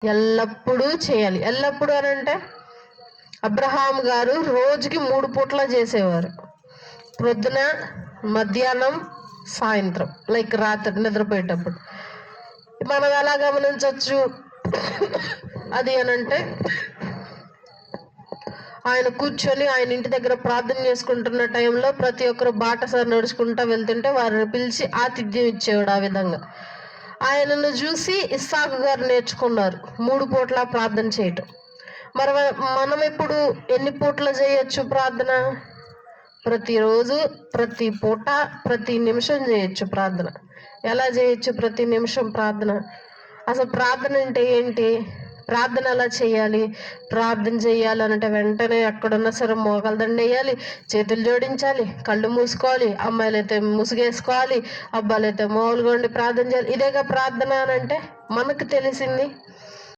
ఎల్లప్పుడూ చేయాలి. ఎల్లప్పుడూ అని అంటే అబ్రహాం గారు రోజుకి 3 పూట్ల చేసేవారు. ప్రొద్దున, మధ్యాహ్నం, సాయంత్రం, లైక్ రాత్రి నిద్రపోయేటప్పుడు. మనం ఎలా గమనించవచ్చు అది అనంటే, ఆయన కూర్చొని ఆయన ఇంటి దగ్గర ప్రార్థన చేసుకుంటున్న టైంలో ప్రతి ఒక్కరు బాటసారి నడుచుకుంటా వెళ్తుంటే వారిని పిలిచి ఆతిథ్యం ఇచ్చేవాడు. ఆ విధంగా ఆయనను చూసి ఇస్సాకు గారు నేర్చుకున్నారు 3 పూట్ల ప్రార్థన చేయటం. మరి మనం ఇప్పుడు ఎన్ని పూట్ల చేయొచ్చు ప్రార్థన? ప్రతిరోజు, ప్రతి పూట, ప్రతి నిమిషం చేయొచ్చు ప్రార్థన. ఎలా చేయొచ్చు ప్రతి నిమిషం ప్రార్థన? అసలు ప్రార్థన అంటే ఏంటి? ప్రార్థన ఎలా చేయాలి? ప్రార్థన చేయాలంటే వెంటనే ఎక్కడున్నా సరే మోకాళ్ళ వేయాలి, చేతులు జోడించాలి, కళ్ళు మూసుకోవాలి, అమ్మాయిలైతే ముసుగేసుకోవాలి, అబ్బాయిలైతే మామూలుగా ఉండి ప్రార్థన చేయాలి. ఇదేగా ప్రార్థన అని అంటే మనకు తెలిసింది.